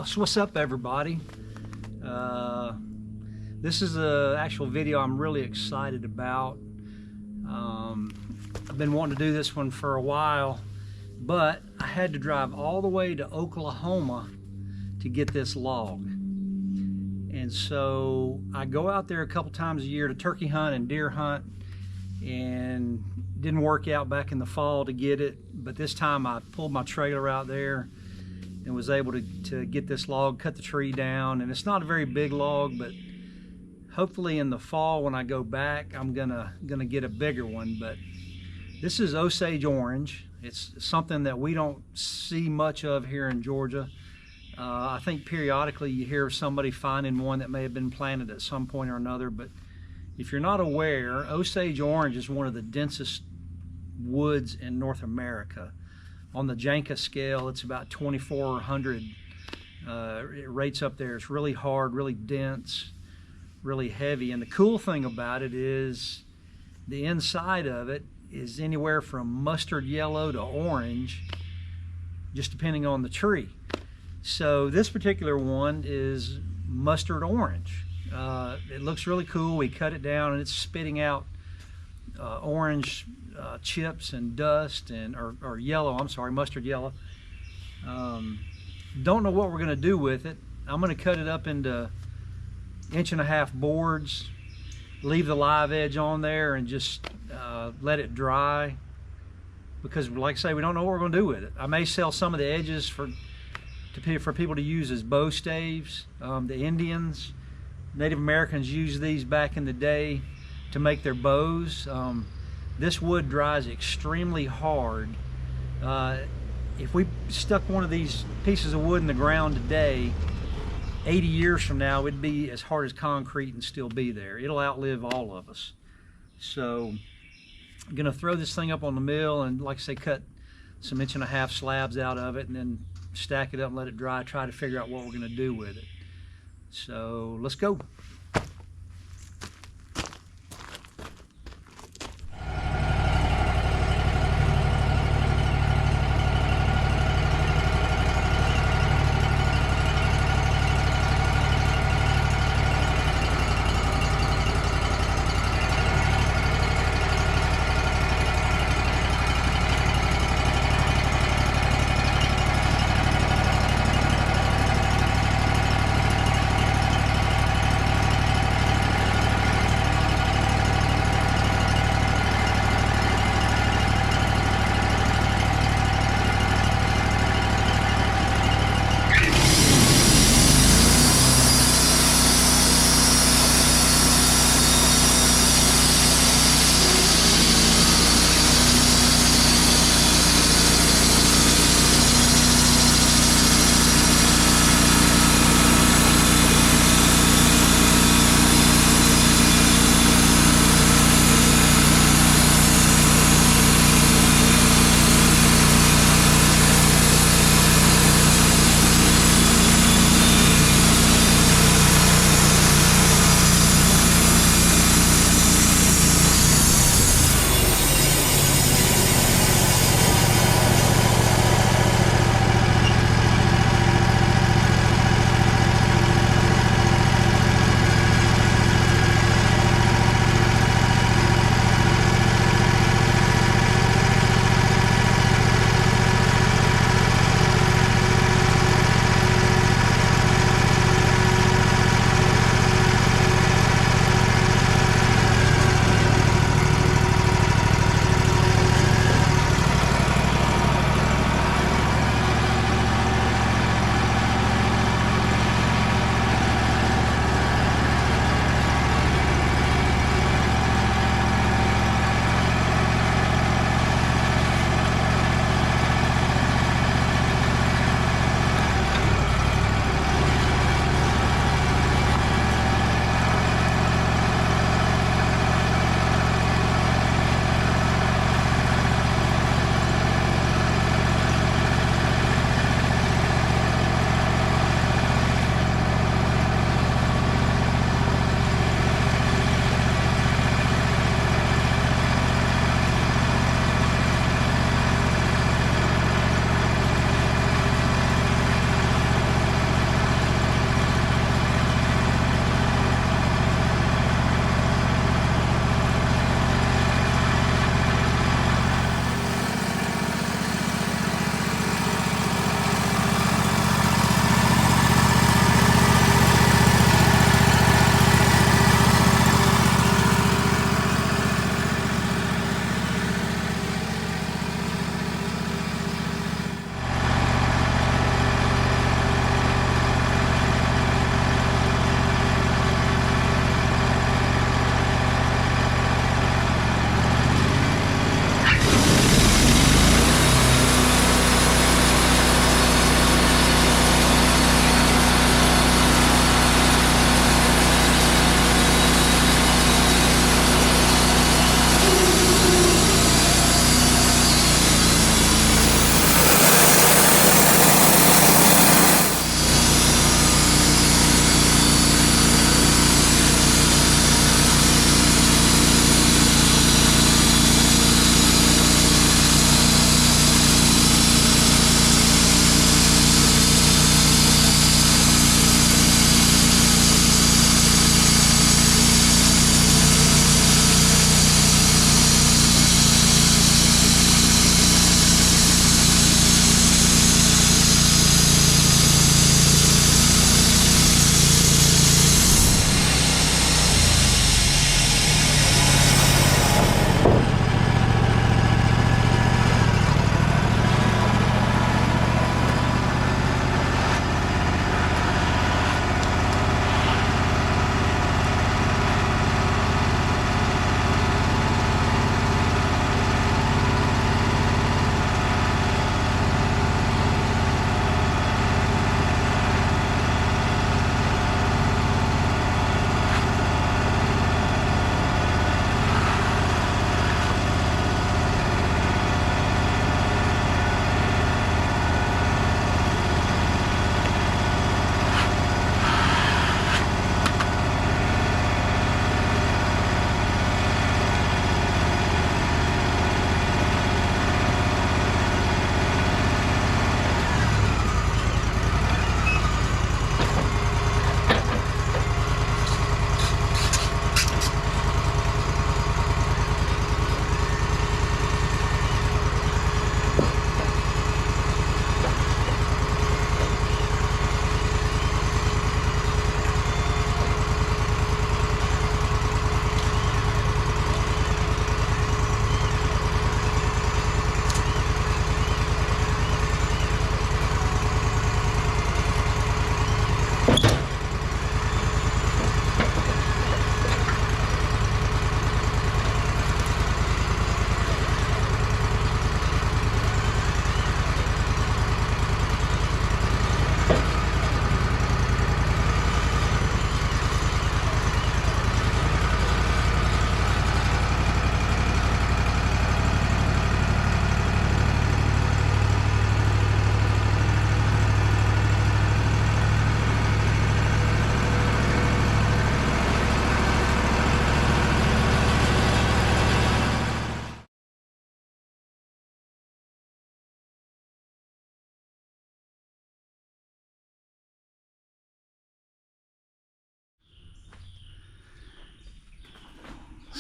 So what's up, everybody? This is an actual video I'm really excited about. I've been wanting to do this one for a while, but I had to drive all the way to Oklahoma to get this log. And so I go out there a couple times a year to turkey hunt and deer hunt, and didn't work out back in the fall to get it, but this time I pulled my trailer out there and was able to get this log, cut the tree down. And it's not a very big log, but hopefully in the fall when I go back I'm gonna get a bigger one. But this is Osage Orange. It's something that we don't see much of here in Georgia. I think periodically you hear of somebody finding one that may have been planted at some point or another, but if you're not aware, Osage Orange is one of the densest woods in North America. On the Janka scale, it's about 2,400. It rates up there. It's really hard, really dense, really heavy. And the cool thing about it is the inside of it is anywhere from mustard yellow to orange, just depending on the tree. So this particular one is mustard orange. It looks really cool. We cut it down and it's spitting out orange chips and dust, and or yellow, I'm sorry, mustard yellow. Don't know what we're going to do with it. I'm going to cut it up into 1.5 boards, leave the live edge on there, and just let it dry, because like I say, we don't know what we're going to do with it. I may sell some of the edges for people to use as bow staves. The Indians, Native Americans used these back in the day to make their bows. This wood dries extremely hard. If we stuck one of these pieces of wood in the ground today, 80 years from now, it'd be as hard as concrete and still be there. It'll outlive all of us. So I'm gonna throw this thing up on the mill and, like I say, cut some 1.5 slabs out of it and then stack it up and let it dry, try to figure out what we're gonna do with it. So let's go.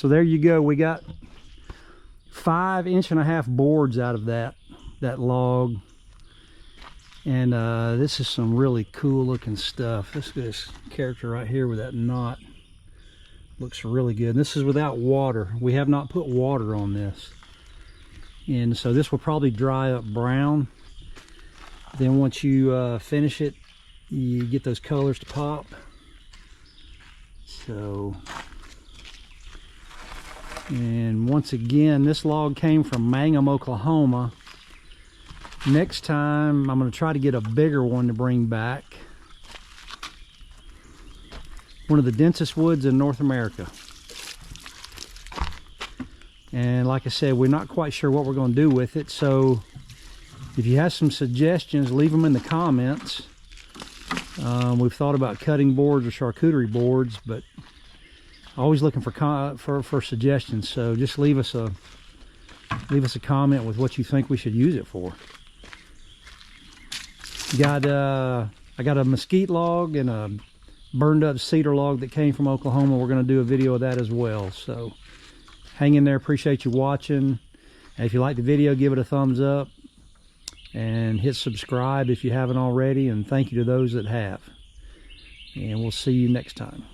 So there you go. We got 5.5-inch boards out of that log. And this is some really cool looking stuff. This character right here with that knot looks really good. This is without water. We have not put water on this. And so this will probably dry up brown. Then once you finish it, you get those colors to pop. So, and once again, this log came from Mangum, Oklahoma. Next time I'm going to try to get a bigger one to bring back. One of the densest woods in North America. And like I said, we're not quite sure what we're going to do with it. So if you have some suggestions, leave them in the comments. We've thought about cutting boards or charcuterie boards, but always looking for suggestions. So just leave us a comment with what you think we should use it for. I got a mesquite log and a burned up cedar log that came from Oklahoma. We're going to do a video of that as well. So hang in there. Appreciate you watching. And if you like the video, give it a thumbs up and hit subscribe if you haven't already. And thank you to those that have. And we'll see you next time.